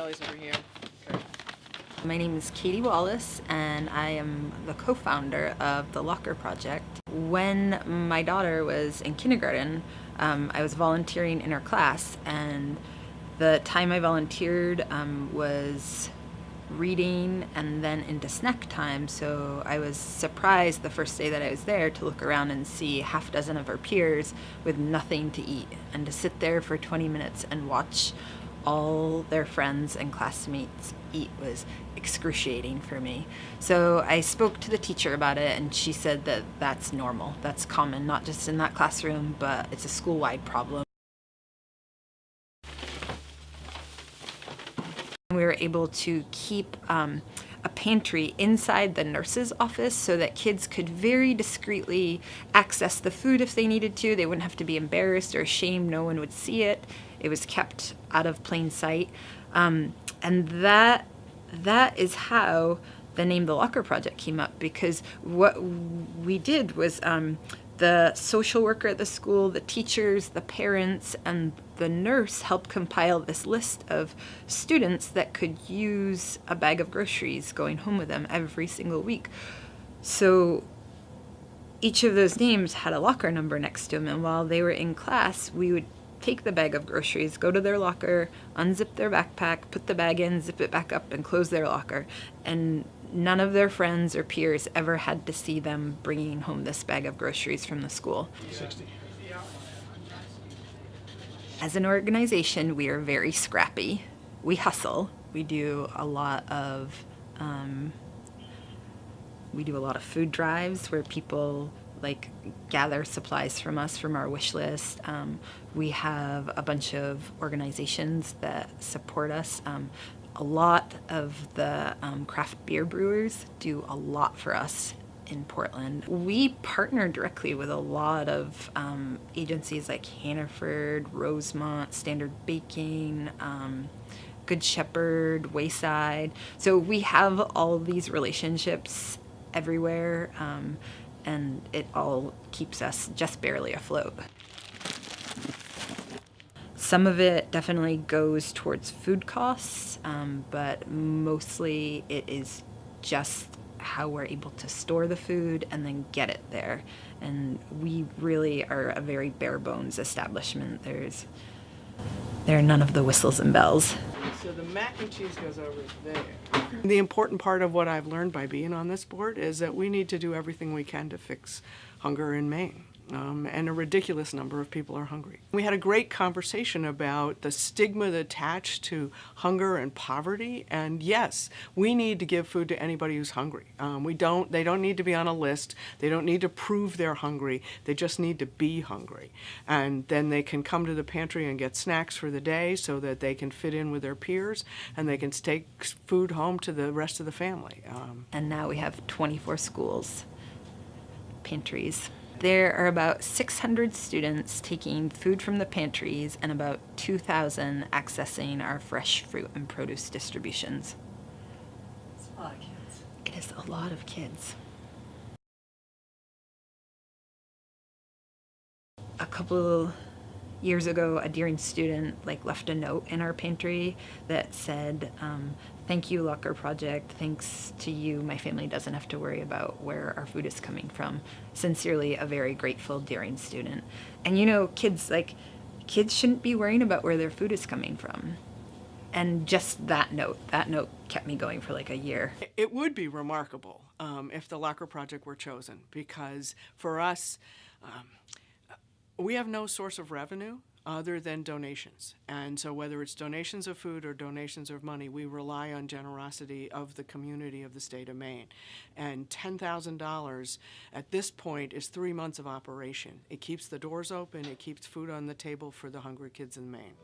trolleys over here. Okay. My name is Katie Wallace, and I am the co-founder of the Locker Project. When my daughter was in kindergarten, I was volunteering in her class, and the time I volunteered was reading and then into snack time, so I was surprised the first day that I was there to look around and see half a dozen of her peers with nothing to eat, and to sit there for 20 minutes and watch all their friends and classmates eat was excruciating for me. So I spoke to the teacher about it, and she said that that's normal, that's common, not just in that classroom, but it's a school-wide problem. We were able to keep a pantry inside the nurse's office so that kids could very discreetly access the food if they needed to. They wouldn't have to be embarrassed or ashamed. No one would see it. It was kept out of plain sight. And that is how the name The Locker Project came up, because what we did was the social worker at the school, the teachers, the parents, and the nurse helped compile this list of students that could use a bag of groceries going home with them every single week. So each of those names had a locker number next to them, and while they were in class, we would take the bag of groceries, go to their locker, unzip their backpack, put the bag in, zip it back up, and close their locker. And none of their friends or peers ever had to see them bringing home this bag of groceries from the school. 60. As an organization, we are very scrappy. We hustle. We do a lot of food drives where people gather supplies from us from our wish list. We have a bunch of organizations that support us. A lot of the craft beer brewers do a lot for us in Portland. We partner directly with a lot of agencies like Hannaford, Rosemont, Standard Baking, Good Shepherd, Wayside. So we have all of these relationships everywhere, and it all keeps us just barely afloat. Some of it definitely goes towards food costs, but mostly it is just how we're able to store the food and then get it there. And we really are a very bare bones establishment. There are none of the whistles and bells. So the mac and cheese goes over there. The important part of what I've learned by being on this board is that we need to do everything we can to fix hunger in Maine. And a ridiculous number of people are hungry. We had a great conversation about the stigma attached to hunger and poverty, and yes, we need to give food to anybody who's hungry. They don't need to be on a list, they don't need to prove they're hungry, they just need to be hungry. And then they can come to the pantry and get snacks for the day so that they can fit in with their peers, and they can take food home to the rest of the family. And now we have 24 schools, pantries. There are about 600 students taking food from the pantries and about 2,000 accessing our fresh fruit and produce distributions. It's a lot of kids. It is a lot of kids. A couple years ago, a Deering student left a note in our pantry that said, "Thank you, Locker Project. Thanks to you, my family doesn't have to worry about where our food is coming from. Sincerely, a very grateful Deering student." And kids shouldn't be worrying about where their food is coming from. And just that note kept me going for a year. It would be remarkable if the Locker Project were chosen, because for us, we have no source of revenue other than donations. And so whether it's donations of food or donations of money, we rely on generosity of the community of the state of Maine. And $10,000 at this point is 3 months of operation. It keeps the doors open, it keeps food on the table for the hungry kids in Maine.